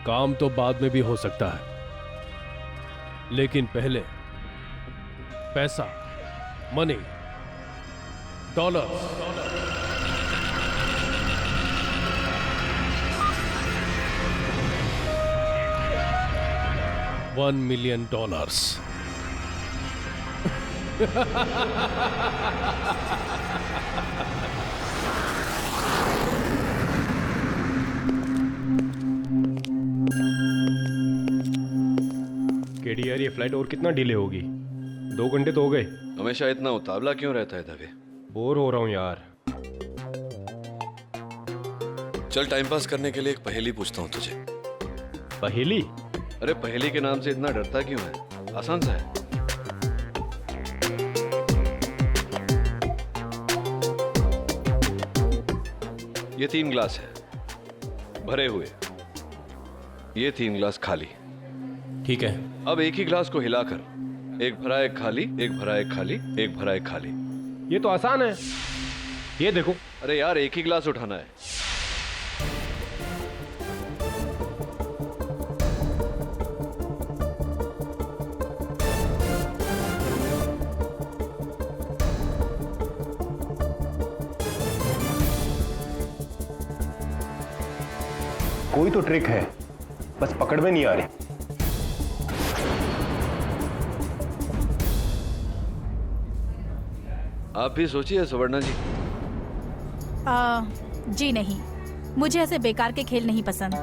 काम तो बाद में भी हो सकता है, लेकिन पहले पैसा, मनी, डॉलर्स। $1 million। केडीआर, ये फ्लाइट और कितना डिले होगी? 2 घंटे तो हो गए। हमेशा इतना उतावला क्यों रहता है दवे? बोर हो रहा हूँ यार। चल टाइम पास करने के लिए एक पहेली पूछता हूँ तुझे। पहेली? अरे पहेली के नाम से इतना डरता क्यों है? आसान सा है। ये 3 ग्लास है भरे हुए, ये 3 ग्लास खाली। ठीक है। अब एक ही ग्लास को हिलाकर, एक भरा एक खाली, एक भरा एक खाली, एक भरा एक खाली। ये तो आसान है, ये देखो। अरे यार एक ही ग्लास उठाना है। कोई तो ट्रिक है, बस पकड़ में नहीं आ रही। आप भी सोचिए सुवर्णा जी। जी नहीं, मुझे ऐसे बेकार के खेल नहीं पसंद।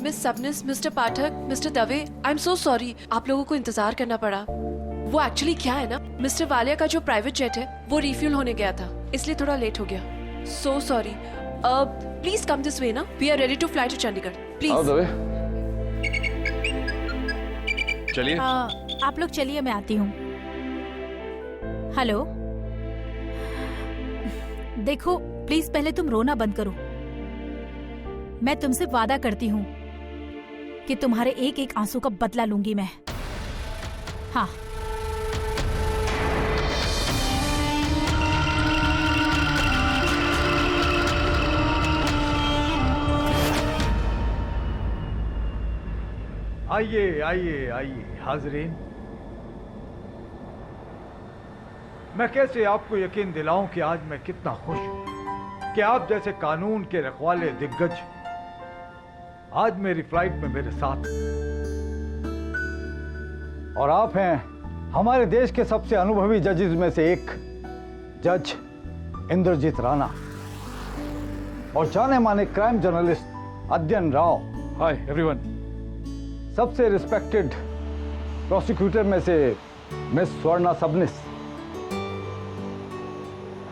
Miss Sabnis, mister Pathak, mister Dave, I am so sorry आप लोगों को इंतजार करना पड़ा। वो एक्चुअली क्या है ना, मिस्टर वालिया का जो प्राइवेट जेट है वो रिफ्यूल होने गया था, इसलिए थोड़ा लेट हो गया। So sorry. Please come this way ना, we are ready to fly to Chandigarh. Please Dave चलिए। आप लोग चलिए, मैं आती हूँ। हेलो, देखो प्लीज पहले तुम रोना बंद करो। मैं तुमसे वादा करती हूँ कि तुम्हारे एक एक आंसू का बदला लूंगी मैं। हाँ, आइए आइए आइए हाजरीन, मैं कैसे आपको यकीन दिलाऊं कि आज मैं कितना खुश हूं कि आप जैसे कानून के रखवाले दिग्गज आज मेरी फ्लाइट में मेरे साथ। और आप हैं हमारे देश के सबसे अनुभवी जजेस में से एक, जज इंद्रजीत राणा, और जाने माने crime journalist Adhyayan Rao. Hi everyone. सबसे रिस्पेक्टेड प्रोसिक्यूटर में से मिस स्वर्णा सबनिस,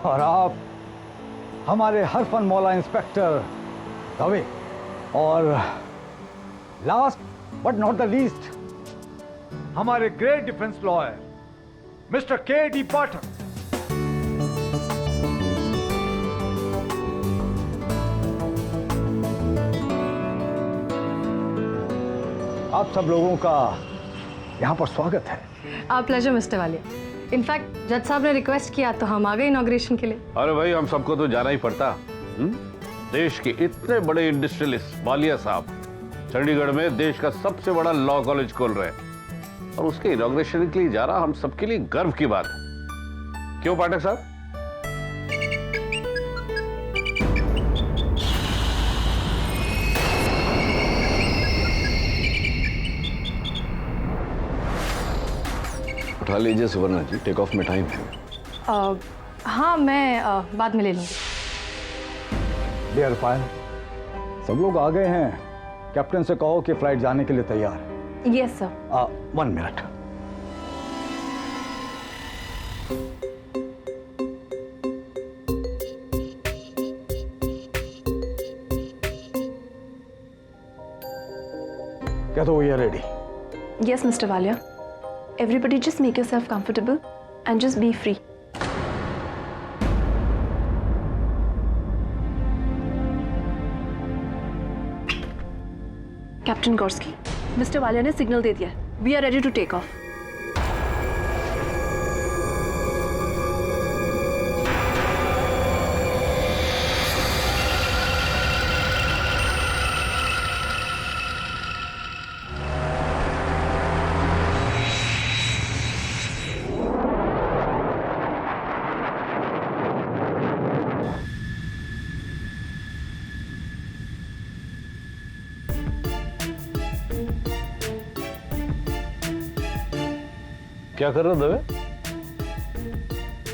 और आप हमारे हरफन मौला इंस्पेक्टर दवे, और last but not the least हमारे great defence lawyer mister K D. Pathak. आप सब लोगों का यहाँ पर स्वागत है। Pleasure mister Walia. इनफैक्ट जज साहब ने रिक्वेस्ट किया तो हम आ गए इनॉग्रेशन के लिए। अरे भाई, हम सबको तो जाना ही पड़ता। देश के इतने बड़े इंडस्ट्रियलिस्ट वालिया साहब चंडीगढ़ में देश का सबसे बड़ा लॉ कॉलेज खोल रहे हैं, और उसके इनॉग्रेशन के लिए जा रहा हम सबके लिए गर्व की बात है। क्यों पाठक साहब? उठा लीजिए सुवर्णा जी, टेक ऑफ में टाइम है। हाँ, मैं बाद में ले लूंगी। डियर पायल, सब लोग आ गए हैं। कैप्टन से कहो कि फ्लाइट जाने के लिए तैयार है। Yes sir. 1 मिनट। क्या तो we are ready? Yes mister Walia, everybody just make yourself comfortable and just be free. Captain Gorski, mister Walia ने सिग्नल दे दिया है। We are ready to take off. क्या कर रहे हो दवे?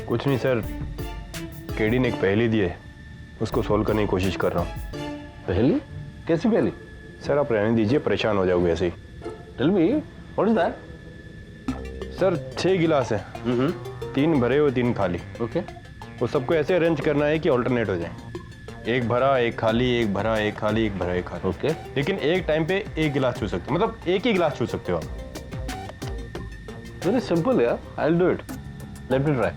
कुछ नहीं सर, केडी ने एक पहेली दी है, उसको सोल्व करने की कोशिश कर रहा हूँ। पहली? कैसी पहली? सर आप रहने दीजिए, परेशान हो जाओगे ऐसे ही। Tell me what is that? Sir 6 गिलास है, 3 भरे और 3 खाली। ओके। वो सबको ऐसे अरेंज करना है कि ऑल्टरनेट हो जाए, एक भरा एक खाली, एक भरा एक खाली, एक भरा एक खाली। ओके। लेकिन एक टाइम पे एक गिलास छू सकते हो, मतलब एक ही गिलास छू सकते हो आप। वेरी सिंपल यार, I will do it, let me try.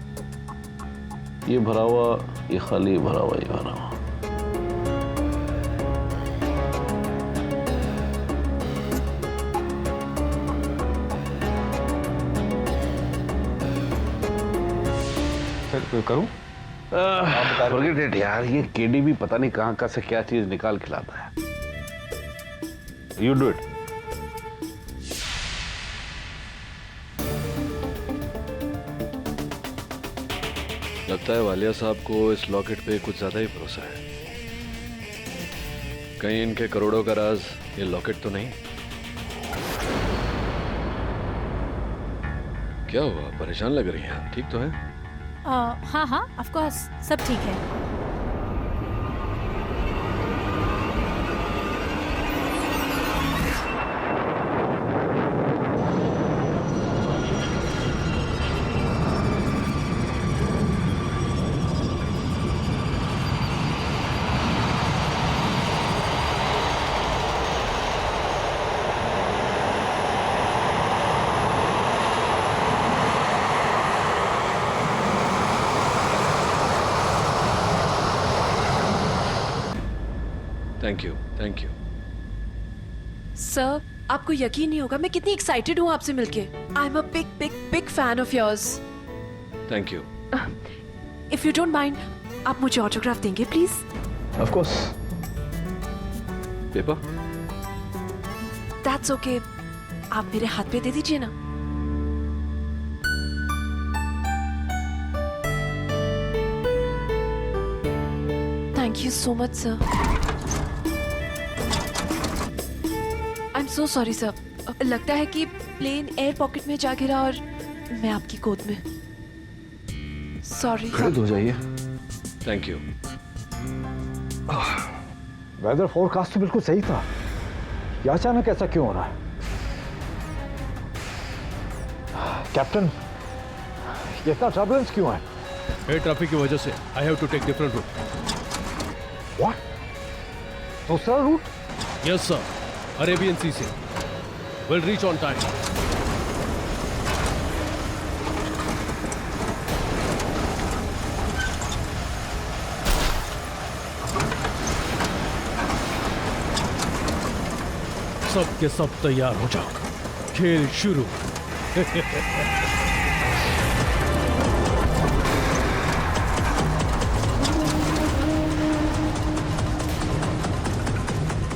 ये भरा हुआ, ये खाली, ये भरा हुआ, ये भरा हुआ। सर करूँ? फॉरगेट इट यार, ये केडी भी पता नहीं कहाँ का से क्या चीज निकाल खिलाता है। You do it. लगता है वालिया साहब को इस लॉकेट पे कुछ ज्यादा ही भरोसा है। कहीं इनके करोड़ों का राज ये लॉकेट तो नहीं? क्या हुआ, परेशान लग रही हैं? ठीक तो है? हाँ हाँ, ऑफ कोर्स सब ठीक है। Thank you, thank you. Sir, आपको यकीन नहीं होगा मैं कितनी एक्साइटेड हूँ आपसे मिलके। I am a big big big fan of yours. Thank you. If you don't mind, आप मुझे ऑटोग्राफ देंगे please? Of course. Paper? That's okay, आप मेरे हाथ पे दे दीजिए ना। Thank you so much sir. I am so sorry sir. लगता है कि प्लेन एयर पॉकेट में जा गिरा और मैं आपकी गोद में। सॉरी। खड़े हो जाइए। Thank you. वेदर फोरकास्ट तो बिल्कुल सही था, ये अचानक ऐसा क्यों हो रहा है? कैप्टन, ये इतना टर्बुलेंस क्यों है? एयर ट्रैफिक की वजह से I have to take different route. What? दूसरा route? Yes sir, Arabian Sea से। Will reach on time. सब के सब तैयार हो जाओ, खेल शुरू।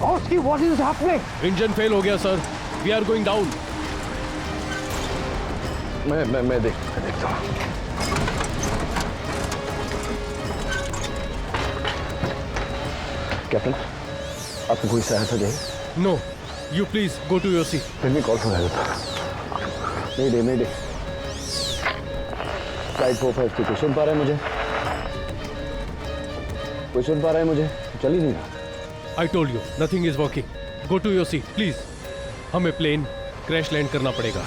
Oski, what is happening? Engine fail हो गया sir, we are going down. मैं देखता हूँ। कैप्टन, आपको कोई सहायता चाहिए? No, you please go to your seat. फिर भी कॉल सुना देता। मेडे। फ्लाइट 453 कोई सुन पा रहा है मुझे? कोई सुन पा रहा है मुझे? चल ही नहीं रहा। I told you, nothing is working. Go to your seat, please. हमें प्लेन क्रैश लैंड करना पड़ेगा।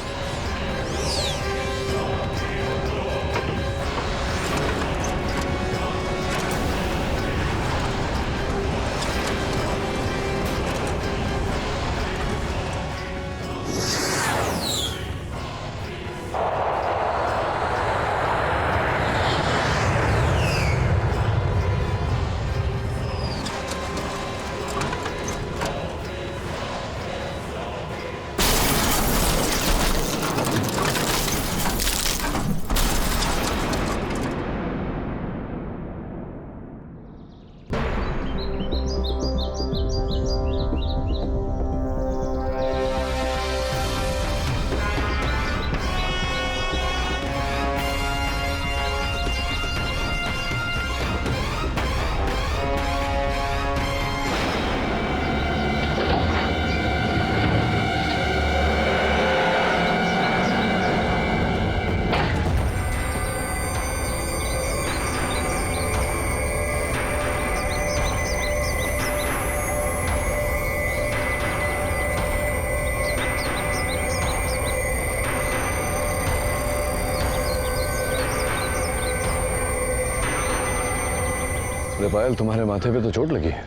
अरे पायल, तुम्हारे माथे पे तो चोट लगी है।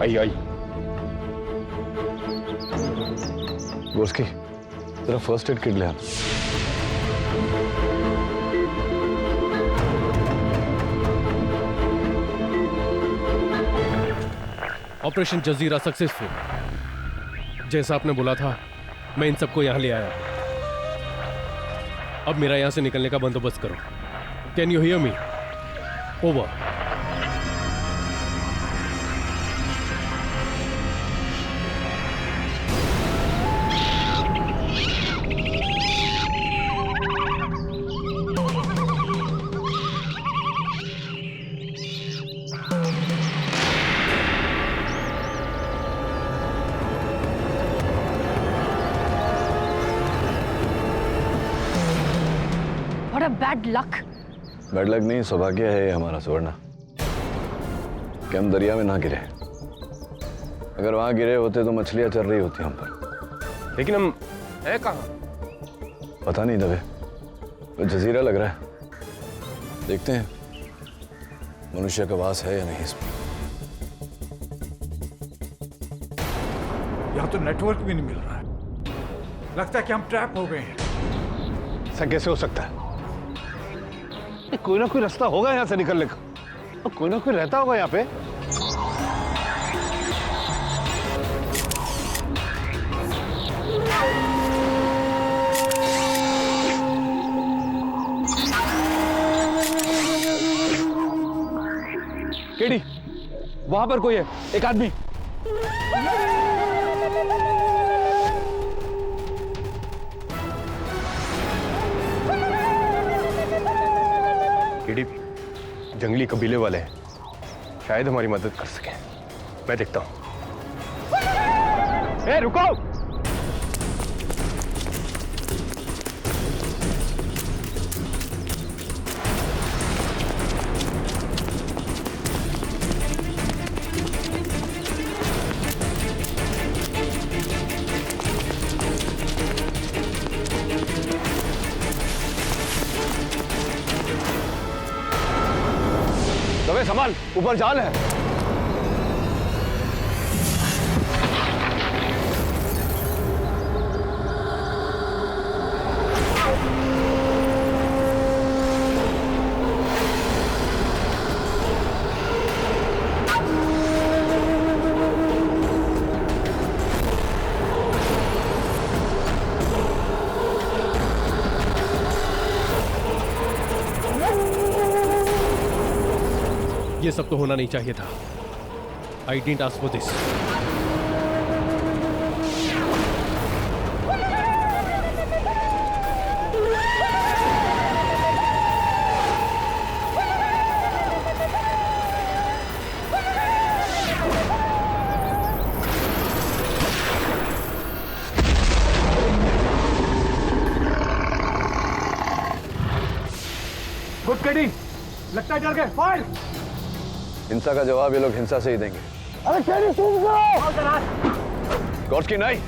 आई आई गोस्की, जरा फर्स्ट एड किट ले आ। ऑपरेशन जजीरा सक्सेसफुल। जैसा आपने बोला था, मैं इन सबको यहां ले आया। अब मेरा यहां से निकलने का बंदोबस्त करो। Can you hear me? Over. What a bad luck. Bad luck नहीं, सौभाग्य है ये हमारा सुवर्णा कि हम दरिया में ना गिरे। अगर वहां गिरे होते तो मछलियां चल रही होती हम पर। लेकिन हम है कहाँ? पता नहीं दबे, वो जजीरा लग रहा है। देखते हैं मनुष्य का वास है या नहीं इसमें। यहाँ तो नेटवर्क भी नहीं मिल रहा है। लगता है कि हम ट्रैप हो गए हैं। ऐसा कैसे हो सकता है? कोई ना कोई रास्ता होगा यहाँ से निकलने का, और कोई ना कोई रहता होगा यहाँ पे। केडी, वहां पर कोई है, एक आदमी। केडी, जंगली कबीले वाले हैं, शायद हमारी मदद कर सकें। मैं देखता हूं। ए, रुको! दबे संभाल, ऊपर जाल है। ये सब तो होना नहीं चाहिए था। I didn't ask for this. Good KD, लगता है डर गए। फायर! हिंसा का जवाब ये लोग हिंसा से ही देंगे। अरे केडी सूझ करो। गोस्की नहीं।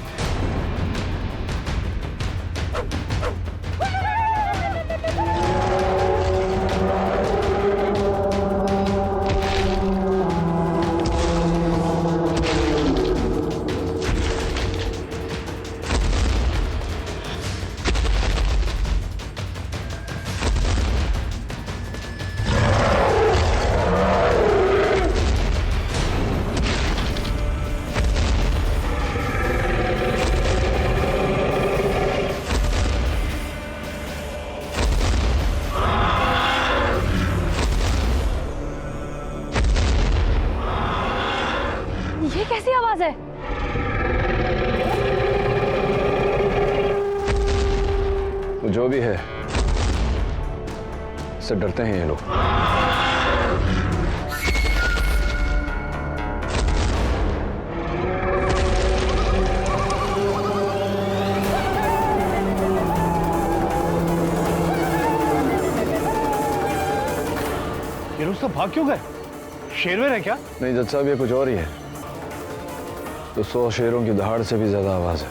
ये कैसी आवाज है? वो जो भी है, इससे डरते हैं ये लोग। ये लोग सब भाग क्यों गए? शेरवेर है क्या? नहीं जज साहब, ये कुछ और ही है। तो 100 शेरों की दहाड़ से भी ज्यादा आवाज है।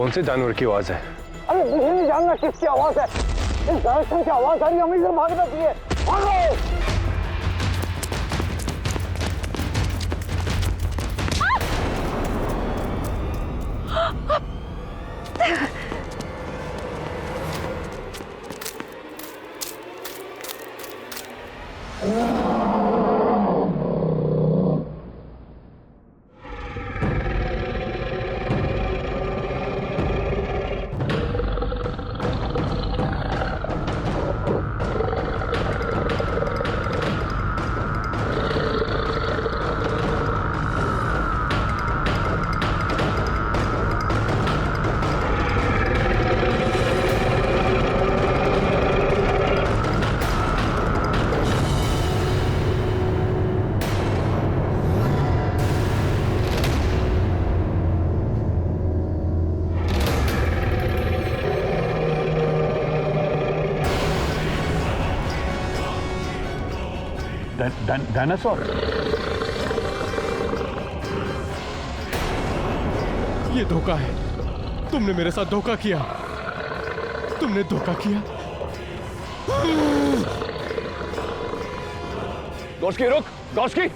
कौन से जानवर की आवाज है? अरे मुझे नहीं जानना किसकी आवाज है। इस डायरेक्शन की आवाज आ रही है, हमें इधर भागना चाहिए। भागो! डायनासोर? ये धोखा है। तुमने मेरे साथ धोखा किया। तुमने धोखा किया। गॉस्की रुक, गॉस्की।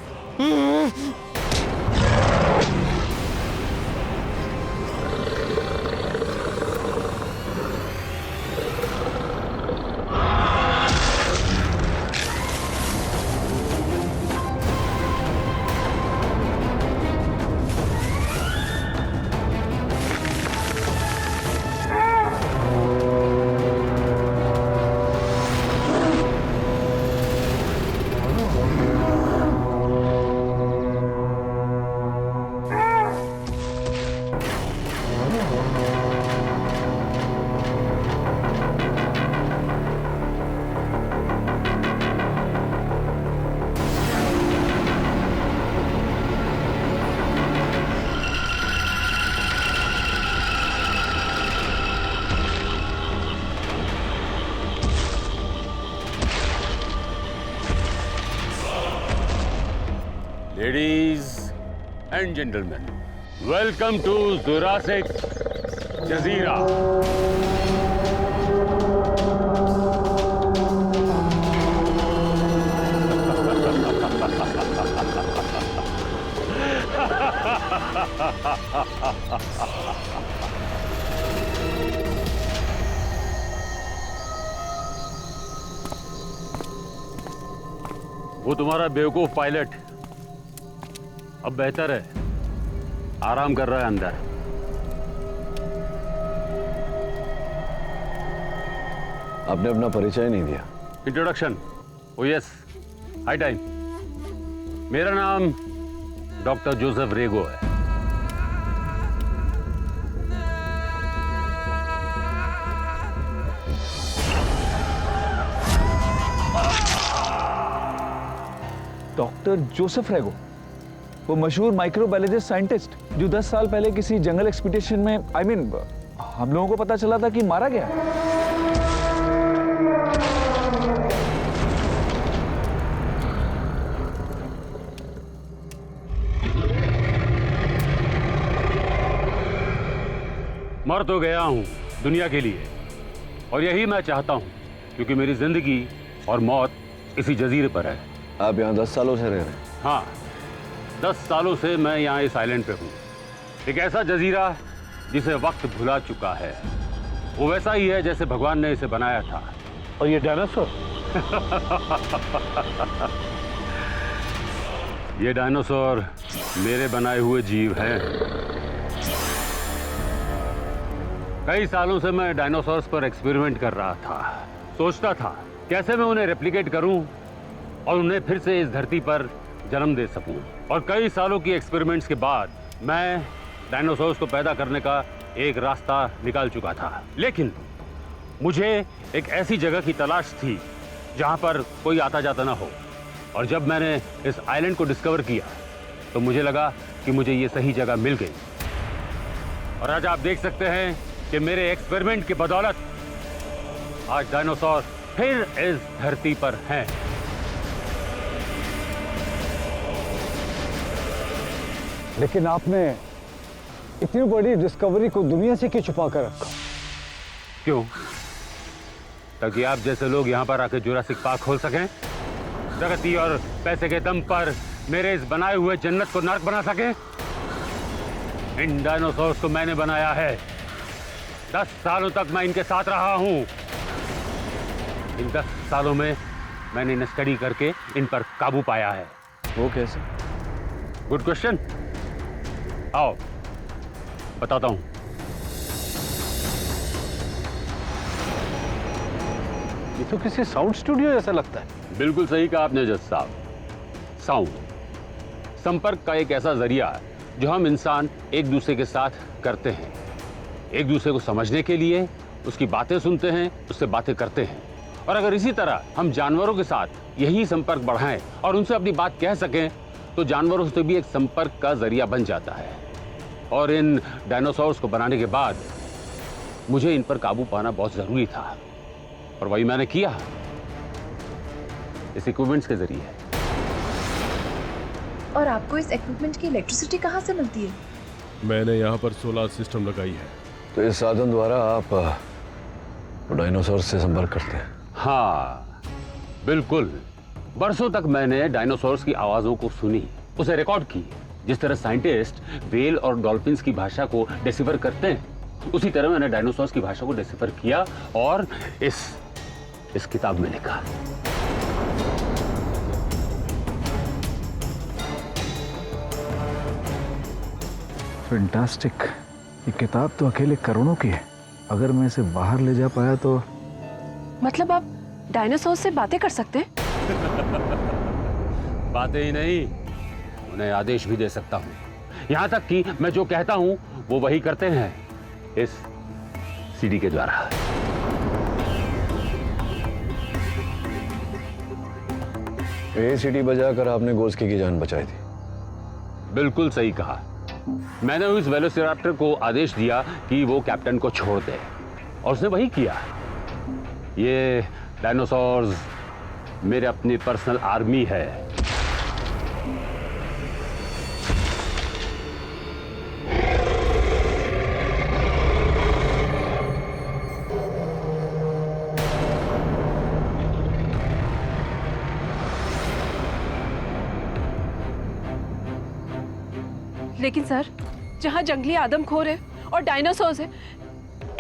Ladies and gentlemen, welcome to Jurassic Jazeera. वो तुम्हारा बेवकूफ पायलट अब बेहतर है, आराम कर रहा है अंदर। आपने अपना परिचय नहीं दिया। इंट्रोडक्शन? ओ यस, हाई टाइम। मेरा नाम डॉक्टर जोसेफ रेगो है। डॉक्टर जोसेफ रेगो, वो मशहूर माइक्रोबायोलॉजिस्ट साइंटिस्ट जो 10 साल पहले किसी जंगल एक्सपीडिशन में हम लोगों को पता चला था कि मारा गया। मर तो गया हूं दुनिया के लिए, और यही मैं चाहता हूं, क्योंकि मेरी जिंदगी और मौत इसी जजीरे पर है। आप यहाँ 10 सालों से रह रहे हैं? हाँ, 10 सालों से मैं यहाँ इस आइलैंड पे हूँ। एक ऐसा जजीरा जिसे वक्त भुला चुका है। वो वैसा ही है जैसे भगवान ने इसे बनाया था। और ये डायनासोर? ये डायनासोर मेरे बनाए हुए जीव हैं। कई सालों से मैं डायनासोर्स पर एक्सपेरिमेंट कर रहा था। सोचता था कैसे मैं उन्हें रेप्लिकेट करूं और उन्हें फिर से इस धरती पर जन्म दे सकूं। और कई सालों की एक्सपेरिमेंट्स के बाद मैं डायनासोर्स को पैदा करने का एक रास्ता निकाल चुका था। लेकिन मुझे एक ऐसी जगह की तलाश थी जहां पर कोई आता जाता ना हो। और जब मैंने इस आइलैंड को डिस्कवर किया तो मुझे लगा कि मुझे ये सही जगह मिल गई। और आज आप देख सकते हैं कि मेरे एक्सपेरिमेंट की बदौलत आज डायनासोर फिर इस धरती पर हैं। लेकिन आपने इतनी बड़ी डिस्कवरी को दुनिया से क्यों छुपा कर रखा? क्यों? ताकि आप जैसे लोग यहाँ पर आके जुरासिक पार्क खोल सकें, प्रगति और पैसे के दम पर मेरे इस बनाए हुए जन्नत को नर्क बना सकें। इन डायनासोर्स को मैंने बनाया है। 10 सालों तक मैं इनके साथ रहा हूं। इन 10 सालों में मैंने इन्हें स्टडी करके इन पर काबू पाया है। वो कैसे? Good question. आओ बताता हूं। ये तो किसी साउंड स्टूडियो जैसा लगता है। बिल्कुल सही कहा आपने जज साहब। साउंड संपर्क का एक ऐसा जरिया है जो हम इंसान एक दूसरे के साथ करते हैं। एक दूसरे को समझने के लिए उसकी बातें सुनते हैं, उससे बातें करते हैं। और अगर इसी तरह हम जानवरों के साथ यही संपर्क बढ़ाएं और उनसे अपनी बात कह सकें तो जानवरों से भी एक संपर्क का जरिया बन जाता है। और इन डायनासोर्स को बनाने के बाद मुझे इन पर काबू पाना बहुत जरूरी था और वही मैंने किया इस इक्विपमेंट्स के जरिए। और आपको इस इक्विपमेंट की इलेक्ट्रिसिटी कहाँ से मिलती है? मैंने यहाँ पर सोलर सिस्टम लगाई है। तो इस साधन द्वारा आप डायनासोर से संपर्क करते हैं? हाँ बिल्कुल। बरसों तक मैंने डायनासोर्स की आवाजों को सुनी, उसे रिकॉर्ड की। जिस तरह साइंटिस्ट व्हेल और डॉल्फिन्स की भाषा को डिसिफर करते हैं, उसी तरह मैंने डायनासोर्स की भाषा को डिसिफर किया और इस किताब में लिखा। फैंटास्टिक। ये किताब तो अकेले करोड़ों की है। अगर मैं इसे बाहर ले जा पाया तो। मतलब आप डायनासोर से बातें कर सकते हैं? बातें ही नहीं, उन्हें आदेश भी दे सकता हूँ। यहाँ तक कि मैं जो कहता हूँ वो वही करते हैं इस सीडी के द्वारा। ये सीडी बजाकर आपने गोस्की की जान बचाई थी। बिल्कुल सही कहा। मैंने उस वेलोसिराप्टर को आदेश दिया कि वो कैप्टन को छोड़ दे और उसने वही किया। ये डायनासोर्स मेरे अपनी पर्सनल आर्मी है। लेकिन सर, जहाँ जंगली आदमखोर है और डायनासोर्स है,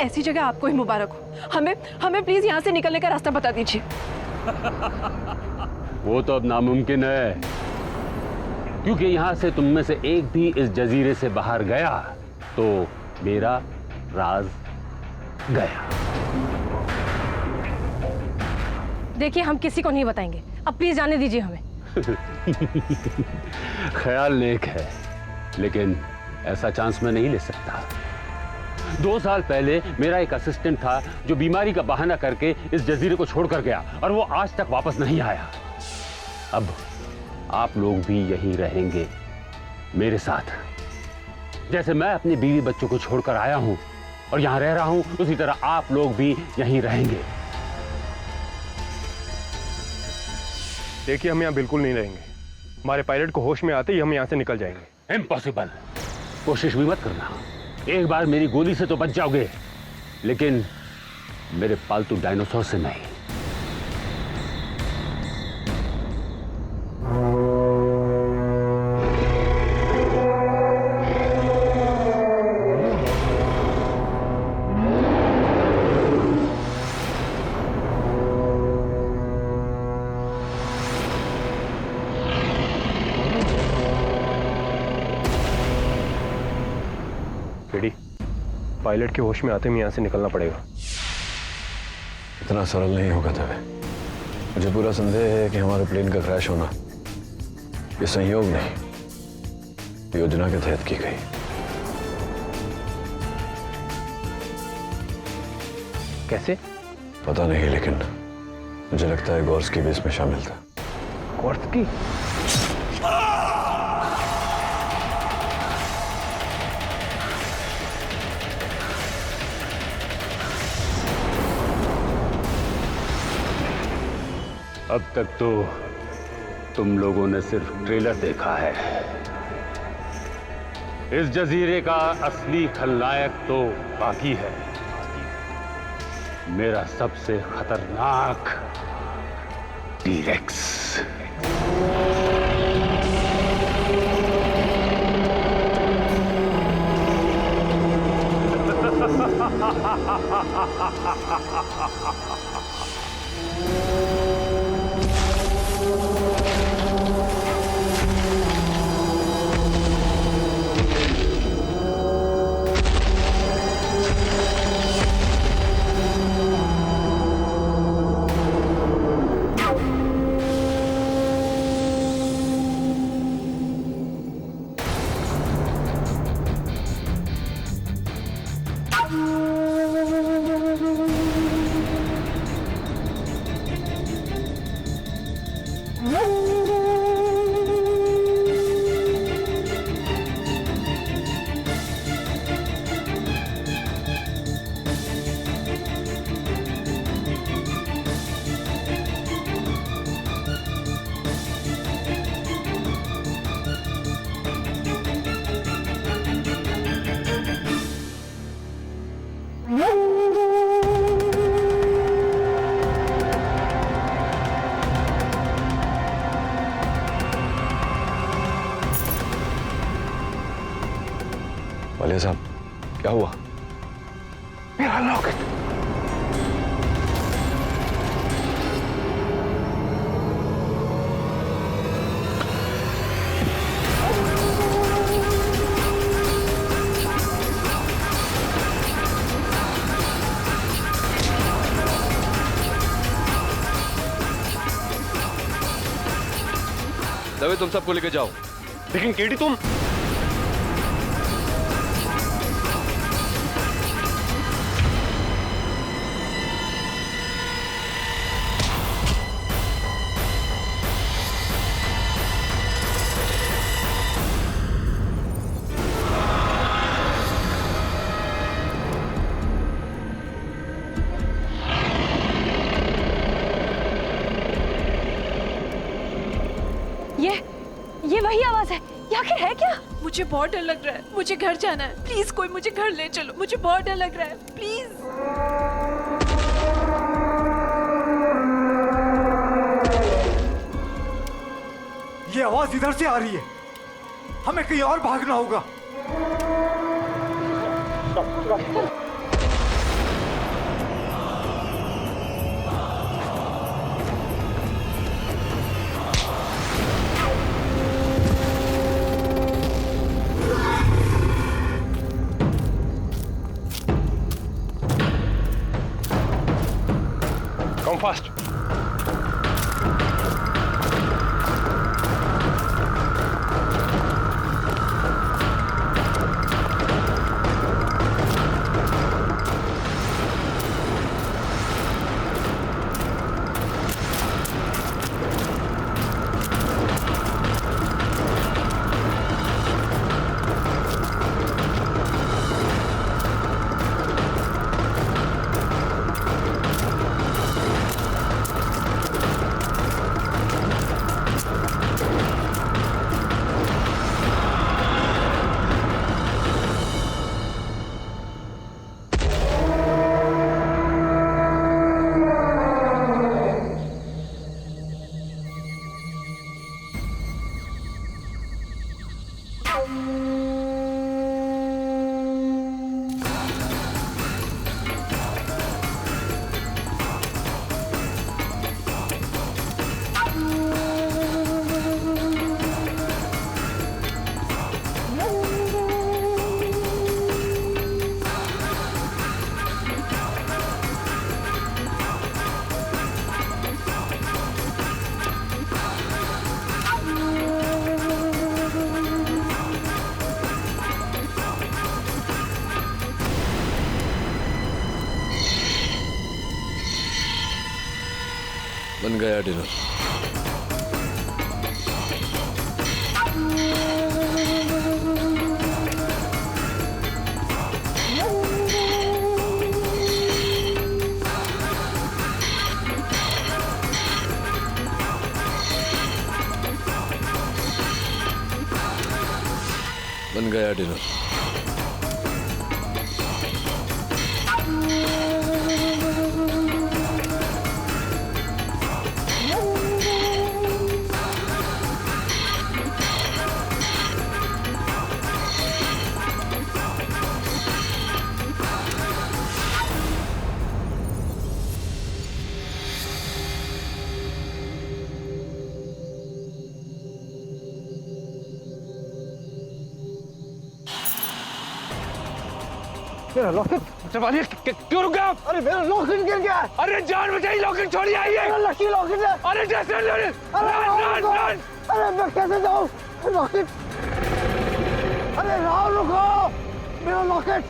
ऐसी जगह आपको ही मुबारक हो। हमें प्लीज यहाँ से निकलने का रास्ता बता दीजिए। वो तो अब नामुमकिन है, क्योंकि यहाँ से तुम में से एक भी इस जजीरे से बाहर गया तो मेरा राज गया। देखिए, हम किसी को नहीं बताएंगे। अब प्लीज जाने दीजिए हमें। ख्याल नेक है, लेकिन ऐसा चांस मैं नहीं ले सकता। 2 साल पहले मेरा एक असिस्टेंट था जो बीमारी का बहाना करके इस जजीरे को छोड़कर गया और वो आज तक वापस नहीं आया। अब आप लोग भी यहीं रहेंगे मेरे साथ। जैसे मैं अपने बीवी बच्चों को छोड़कर आया हूं और यहां रह रहा हूं, उसी तरह आप लोग भी यहीं रहेंगे। देखिए, हम यहाँ बिल्कुल नहीं रहेंगे। हमारे पायलट को होश में आते ही हम यहाँ से निकल जाएंगे। इम्पॉसिबल। कोशिश भी मत करना। एक बार मेरी गोली से तो बच जाओगे, लेकिन मेरे पालतू डायनासोर से नहीं। पायलट के होश में आते ही यहाँ से निकलना पड़ेगा। इतना सरल नहीं होगा तवे। मुझे पूरा संदेह है कि हमारे प्लेन का क्रैश होना ये संयोग नहीं, योजना के तहत की गई। कैसे? पता नहीं, लेकिन मुझे लगता है गोर्स्की भी इसमें शामिल था। गोर्स्की? अब तक तो तुम लोगों ने सिर्फ ट्रेलर देखा है। इस जजीरे का असली खलनायक तो बाकी है, मेरा सबसे खतरनाक टी-रेक्स। वालिया साहब, क्या हुआ? मेरा लॉकेट। दवे, तुम सबको लेके जाओ। लेकिन केडी तुम ये वही आवाज है। ये आखिर है क्या? मुझे बहुत डर लग रहा है। मुझे घर जाना है। प्लीज कोई मुझे घर ले चलो। मुझे बहुत डर लग रहा है। प्लीज। ये आवाज इधर से आ रही है, हमें कहीं और भागना होगा। Come fast. बन गया डिनर। बन बन गया डिनर। मेरा लॉकेट। मिस्टर वालिया क्यों रुक गए आप? अरे मेरा लॉकेट गिर गया। अरे जान बचाइए, लॉकेट छोड़िए, आइए। मेरा लकी लॉकेट है। अरे जैसे अरे मैं कैसे जाऊँ? लॉकेट। अरे राहुल रुको, मेरा लॉकेट।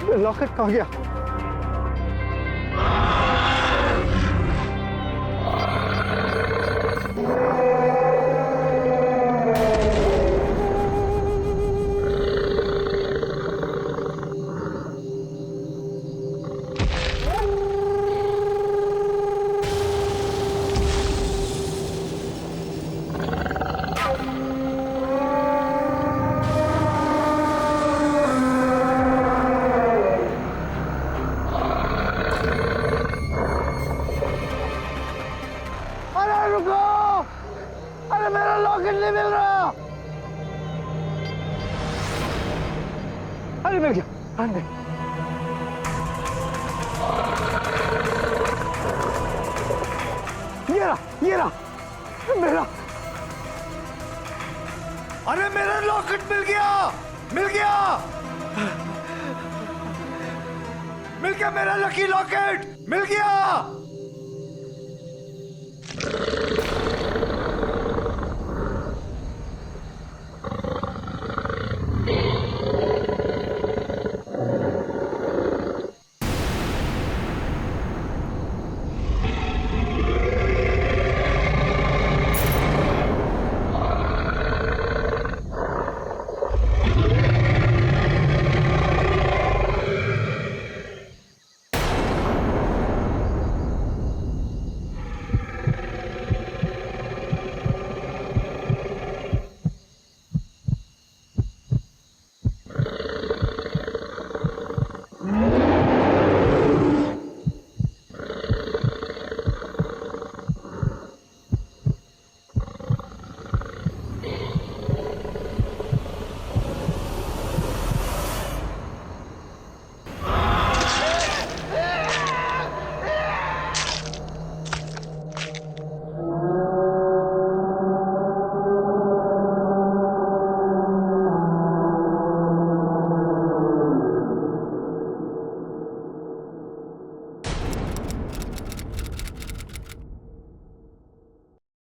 मेरा लॉकेट कहाँ गया? अरे मेरा लॉकेट नहीं मिल रहा। अरे मिल गया। ये रहा मेरा। अरे मेरा लॉकेट मिल गया मेरा लकी लॉकेट मिल गया।